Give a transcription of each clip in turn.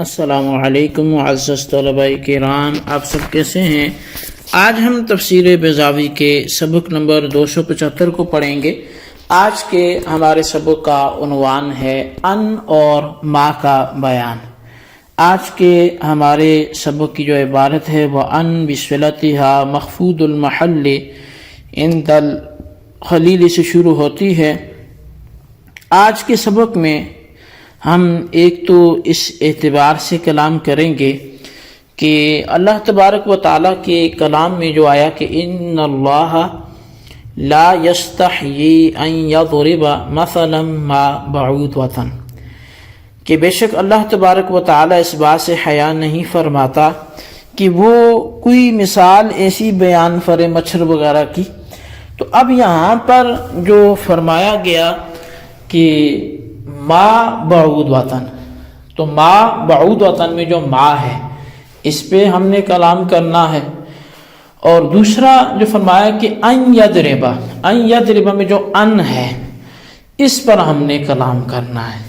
السلام علیکم معزز طلباء کرام، آپ سب کیسے ہیں؟ آج ہم تفسیر بیضاوی کے سبق نمبر 275 کو پڑھیں گے۔ آج کے ہمارے سبق کا عنوان ہے ان اور ما کا بیان۔ آج کے ہمارے سبق کی جو عبارت ہے وہ ان بصلتھا مخفوض المحل عند الخلیل سے شروع ہوتی ہے۔ آج کے سبق میں ہم ایک تو اس اعتبار سے کلام کریں گے کہ اللہ تبارک و تعالیٰ کے کلام میں جو آیا کہ ان اللہ لا یستحیی ان یضرب مثلا ما بعوضۃ، کہ بے شک اللہ تبارک و تعالیٰ اس بات سے حیا نہیں فرماتا کہ وہ کوئی مثال ایسی بیان فرے مچھر وغیرہ کی۔ تو اب یہاں پر جو فرمایا گیا کہ ما بعود وطن، تو ما بعود وطن میں جو ما ہے اس پہ ہم نے کلام کرنا ہے، اور دوسرا جو فرمایا کہ ان یضربا میں جو ان ہے اس پر ہم نے کلام کرنا ہے۔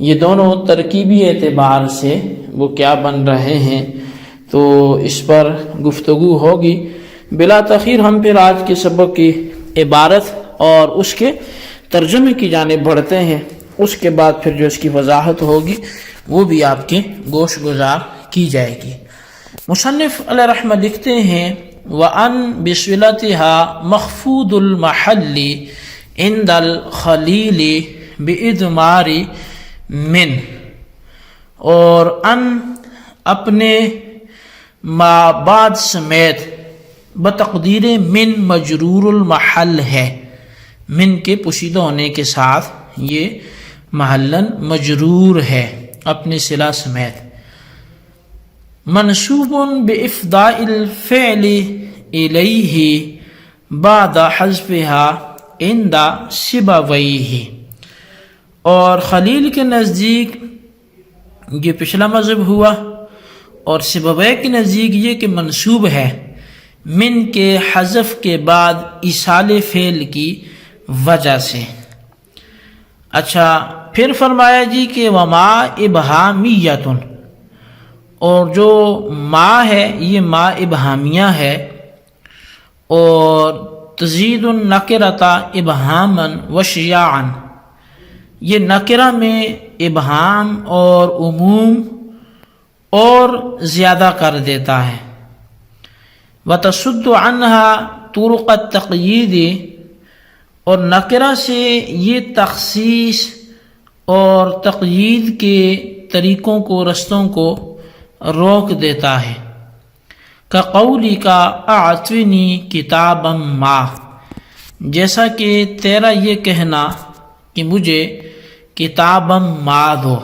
یہ دونوں ترکیبی اعتبار سے وہ کیا بن رہے ہیں، تو اس پر گفتگو ہوگی۔ بلا تاخیر ہم پھر آج کے سبق کی عبارت اور اس کے ترجمے کی جانب بڑھتے ہیں۔ اس کے بعد پھر جو اس کی وضاحت ہوگی وہ بھی آپ کے گوش گزار کی جائے گی۔ مصنف علیہ رحمہ لکھتے ہیں وَأَن بِصِلَتِهَا مَخْفُوضُ الْمَحَلِّ عِنْدَ الْخَلِيلِ بِإِضْمَارِ مِن، اور ان اپنے ما بعد سمیت بتقدیر من مجرور المحل ہے، من کے پوشیدہ ہونے کے ساتھ یہ محلن مجرور ہے اپنے صلہ سمیت، منصوب بافداء الفعل الیہ بعد حذفها عند سبویہ، اور خلیل کے نزدیک یہ پچھلا مذہب ہوا، اور سبویہ کے نزدیک یہ کہ منصوب ہے من کے حذف کے بعد ایصال فعل کی وجہ سے۔ اچھا، پھر فرمایا جی کہ وما ابہامیۃ، اور جو ما ہے یہ ما ابہامیہ ہے، اور تزید النکرۃ ابہاما وشیاعا، یہ نکرہ میں ابہام اور عموم اور زیادہ کر دیتا ہے۔ وتصد عنها طرق التقیید، اور نکرہ سے یہ تخصیص اور تقیید کے طریقوں کو، رستوں کو روک دیتا ہے۔ کقولی کا اعطنی کتابا ما، جیسا کہ تیرا یہ کہنا کہ مجھے کتابا ما دو۔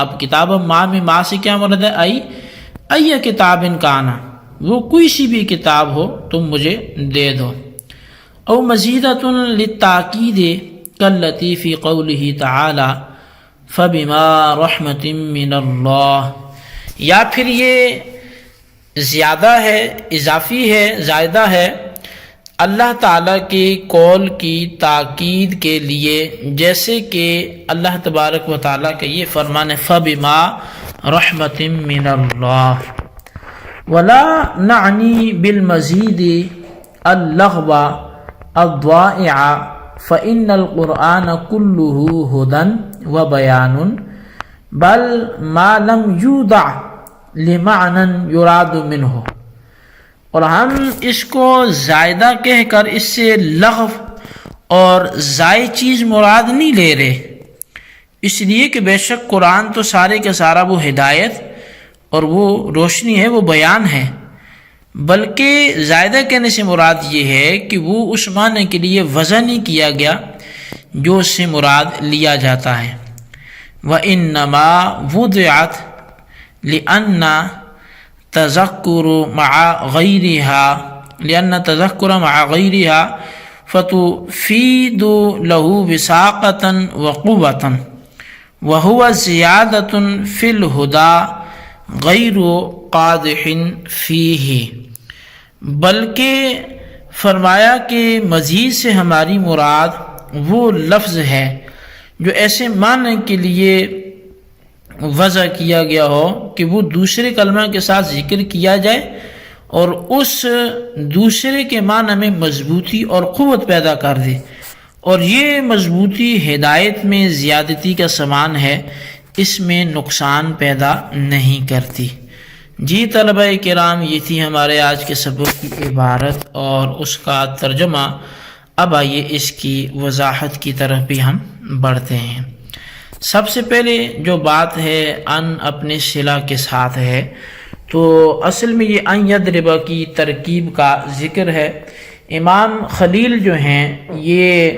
اب کتابا ما میں ما سے کیا مراد ہے؟ ای کتاب کانا، وہ کوئی سی بھی کتاب ہو تم مجھے دے دو۔ او مزیدۃ للتاکید کاللتی فی قولہ تعالی فبما رحمۃ من اللہ، یا پھر یہ زیادہ ہے، اضافی ہے، زائدہ ہے اللہ تعالیٰ کے قول کی تاکید کے لیے، جیسے کہ اللہ تبارک و تعالیٰ کا یہ فرمان ہے فبما رحمۃ من اللہ۔ ولا نعنی بالمزید اللغو الضائع فإن القرآن كله هدى وبيان بل ما لم يودع لمعنى يراد منه، اور ہم اس کو زائدہ کہہ کر اس سے لغو اور زائد چیز مراد نہیں لے رہے، اس لیے کہ بے شک قرآن تو سارے کا سارا وہ ہدایت اور وہ روشنی ہے، وہ بیان ہے، بلکہ زائدہ کہنے سے مراد یہ ہے کہ وہ اس معنی کے لیے وضع نہیں کیا گیا جو اس سے مراد لیا جاتا ہے۔ وَإِنَّمَا وُضِعَتْ لِأَنَّ تَذَكُّرَ مَعَ غَيْرِهَا فَتُفِيدُ لَهُ وِسَاقَةً وَقُوَّةً وَهُوَ زِيَادَةٌ فِي الْهُدَى غَيْرُ قَادِحٍ فِيهِ، بلکہ فرمایا کہ مزید سے ہماری مراد وہ لفظ ہے جو ایسے معنی کے لیے وضع کیا گیا ہو کہ وہ دوسرے کلمہ کے ساتھ ذکر کیا جائے اور اس دوسرے کے معنی میں مضبوطی اور قوت پیدا کر دے، اور یہ مضبوطی ہدایت میں زیادتی کا سامان ہے، اس میں نقصان پیدا نہیں کرتی۔ جی طلبہ کرام، یہ تھی ہمارے آج کے سبق کی عبارت اور اس کا ترجمہ۔ اب آئیے اس کی وضاحت کی طرف بھی ہم بڑھتے ہیں۔ سب سے پہلے جو بات ہے ان اپنے صلہ کے ساتھ ہے، تو اصل میں یہ ان یضربا کی ترکیب کا ذکر ہے۔ امام خلیل جو ہیں، یہ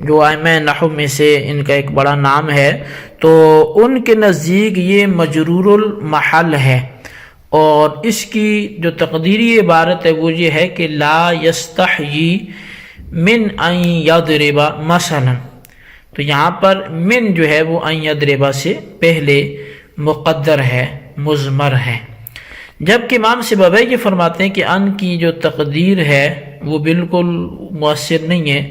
جو ائمہ نحو میں سے ان کا ایک بڑا نام ہے، تو ان کے نزدیک یہ مجرور المحل ہے، اور اس کی جو تقدیری عبارت ہے وہ یہ ہے کہ لا یستحیی من ان یضربا مثلا، تو یہاں پر من جو ہے وہ ان یضربا سے پہلے مقدر ہے، مضمر ہے، جبکہ امام سبوی یہ فرماتے ہیں کہ ان کی جو تقدیر ہے وہ بالکل مؤثر نہیں ہے،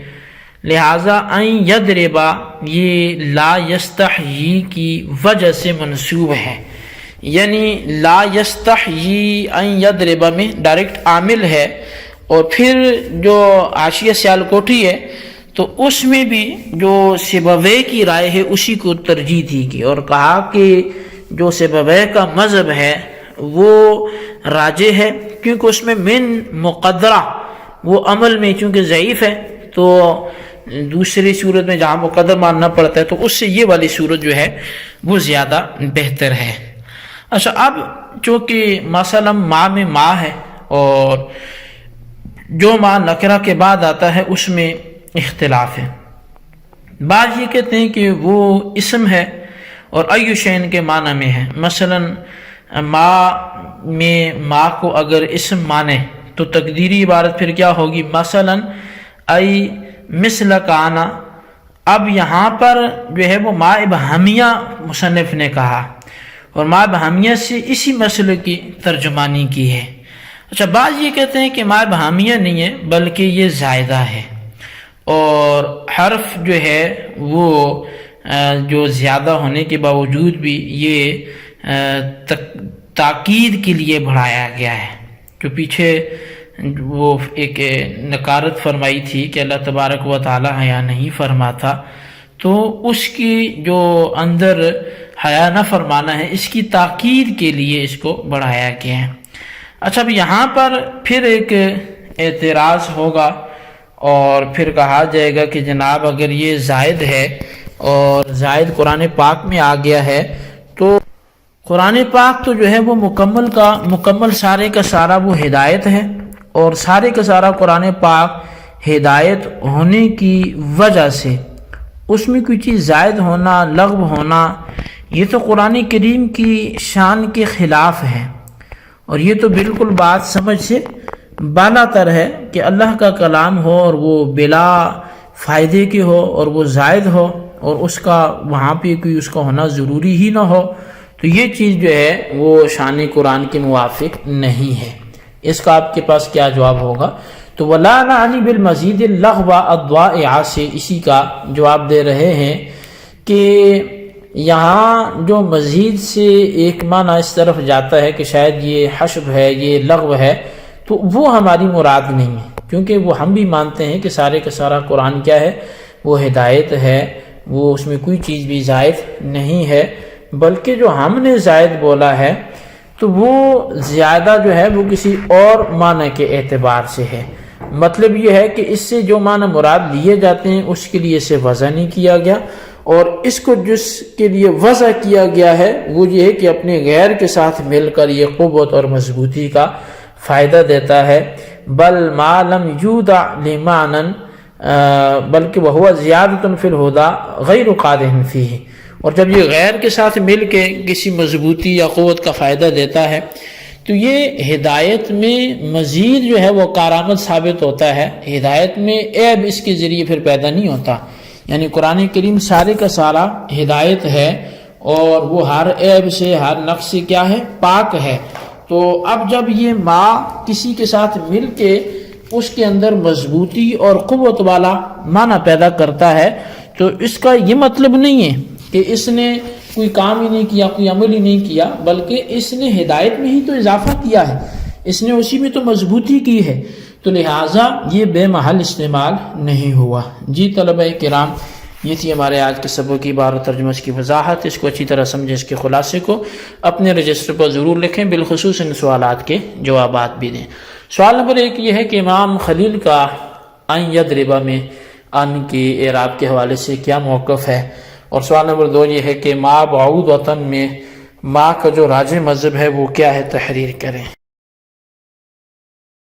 لہٰذا ان یضربا یہ لا یستحیی کی وجہ سے منصوب ہے، یعنی لا یستحیی ان یضربا میں ڈائریکٹ عامل ہے، اور پھر جو حاشیہ سیالکوٹی ہے تو اس میں بھی جو سبوی کی رائے ہے اسی کو ترجیح دی گئی، اور کہا کہ جو سبوی کا مذہب ہے وہ راجح ہے، کیونکہ اس میں من مقدرہ وہ عمل میں چونکہ ضعیف ہے، تو دوسری صورت میں جہاں مقدر ماننا پڑتا ہے تو اس سے یہ والی صورت جو ہے وہ زیادہ بہتر ہے۔ اچھا، اب چونکہ مثلا ما میں ما ہے، اور جو ما نکرہ کے بعد آتا ہے اس میں اختلاف ہے۔ بعض یہ کہتے ہیں کہ وہ اسم ہے اور ایو شین کے معنی میں ہے، مثلا ما میں ما کو اگر اسم مانے تو تقدیری عبارت پھر کیا ہوگی، مثلا ای مثل کانا۔ اب یہاں پر جو ہے وہ ما ابہامیہ مصنف نے کہا، اور ما ابہامیہ سے اسی مسئلے کی ترجمانی کی ہے۔ اچھا، بعض یہ کہتے ہیں کہ ما ابہامیہ نہیں ہے بلکہ یہ زائدہ ہے، اور حرف جو ہے وہ جو زیادہ ہونے کے باوجود بھی یہ تاکید کے لیے بڑھایا گیا ہے، جو پیچھے وہ ایک نکارت فرمائی تھی کہ اللہ تبارک و تعالی حیا نہیں فرماتا، تو اس کی جو اندر حیا نہ فرمانا ہے اس کی تاکید کے لیے اس کو بڑھایا گیا ہے۔ اچھا، اب یہاں پر پھر ایک اعتراض ہوگا، اور پھر کہا جائے گا کہ جناب اگر یہ زائد ہے اور زائد قرآن پاک میں آ گیا ہے، تو قرآن پاک تو جو ہے وہ مکمل سارے کا سارا وہ ہدایت ہے، اور سارے کا سارا قرآن پاک ہدایت ہونے کی وجہ سے اس میں کوئی چیز زائد ہونا، لغو ہونا، یہ تو قرآن کریم کی شان کے خلاف ہے، اور یہ تو بالکل بات سمجھ سے بالا تر ہے کہ اللہ کا کلام ہو اور وہ بلا فائدے کے ہو اور وہ زائد ہو، اور اس کا وہاں پہ کوئی اس کا ہونا ضروری ہی نہ ہو، تو یہ چیز جو ہے وہ شان قرآن کے موافق نہیں ہے۔ اس کا آپ کے پاس کیا جواب ہوگا؟ تو وَلَا نَعْنِي بِالْمَزِيدِ اللَّغْوَ الضَّائِعَ سے اسی کا جواب دے رہے ہیں کہ یہاں جو مزید سے ایک معنی اس طرف جاتا ہے کہ شاید یہ حشب ہے، یہ لغو ہے، تو وہ ہماری مراد نہیں ہے، کیونکہ وہ ہم بھی مانتے ہیں کہ سارے کا سارا قرآن کیا ہے، وہ ہدایت ہے، وہ اس میں کوئی چیز بھی زائد نہیں ہے، بلکہ جو ہم نے زائد بولا ہے تو وہ زیادہ جو ہے وہ کسی اور معنی کے اعتبار سے ہے۔ مطلب یہ ہے کہ اس سے جو معنی مراد لیے جاتے ہیں اس کے لیے اسے وضع نہیں کیا گیا، اور اس کو جس کے لیے وضع کیا گیا ہے وہ یہ ہے کہ اپنے غیر کے ساتھ مل کر یہ قوت اور مضبوطی کا فائدہ دیتا ہے۔ بل ما لم یودع لمعنى بلکہ وہ زیادۃ فی الہدی غیر قادح فیہ، اور جب یہ غیر کے ساتھ مل کے کسی مضبوطی یا قوت کا فائدہ دیتا ہے تو یہ ہدایت میں مزید جو ہے وہ کارآمد ثابت ہوتا ہے، ہدایت میں عیب اس کے ذریعے پھر پیدا نہیں ہوتا، یعنی قرآن کریم سارے کا سارا ہدایت ہے، اور وہ ہر عیب سے، ہر نقص سے کیا ہے، پاک ہے۔ تو اب جب یہ ما کسی کے ساتھ مل کے اس کے اندر مضبوطی اور قوت والا معنی پیدا کرتا ہے تو اس کا یہ مطلب نہیں ہے کہ اس نے کوئی کام ہی نہیں کیا، کوئی عمل ہی نہیں کیا، بلکہ اس نے ہدایت میں ہی تو اضافہ کیا ہے، اس نے اسی میں تو مضبوطی کی ہے، تو لہٰذا یہ بے محل استعمال نہیں ہوا۔ جی طلبہ کرام، یہ تھی ہمارے آج کے سبق کی عبارت ترجمہ کی وضاحت۔ اس کو اچھی طرح سمجھیں، اس کے خلاصے کو اپنے رجسٹر پر ضرور لکھیں، بالخصوص ان سوالات کے جوابات بھی دیں۔ سوال نمبر 1 یہ ہے کہ امام خلیل کا ان یضرب میں ان کی اعراب کے حوالے سے کیا موقف ہے، اور سوال نمبر 2 یہ ہے کہ ما بعود وطن میں ما کا جو راجح مذہب ہے وہ کیا ہے، تحریر کریں۔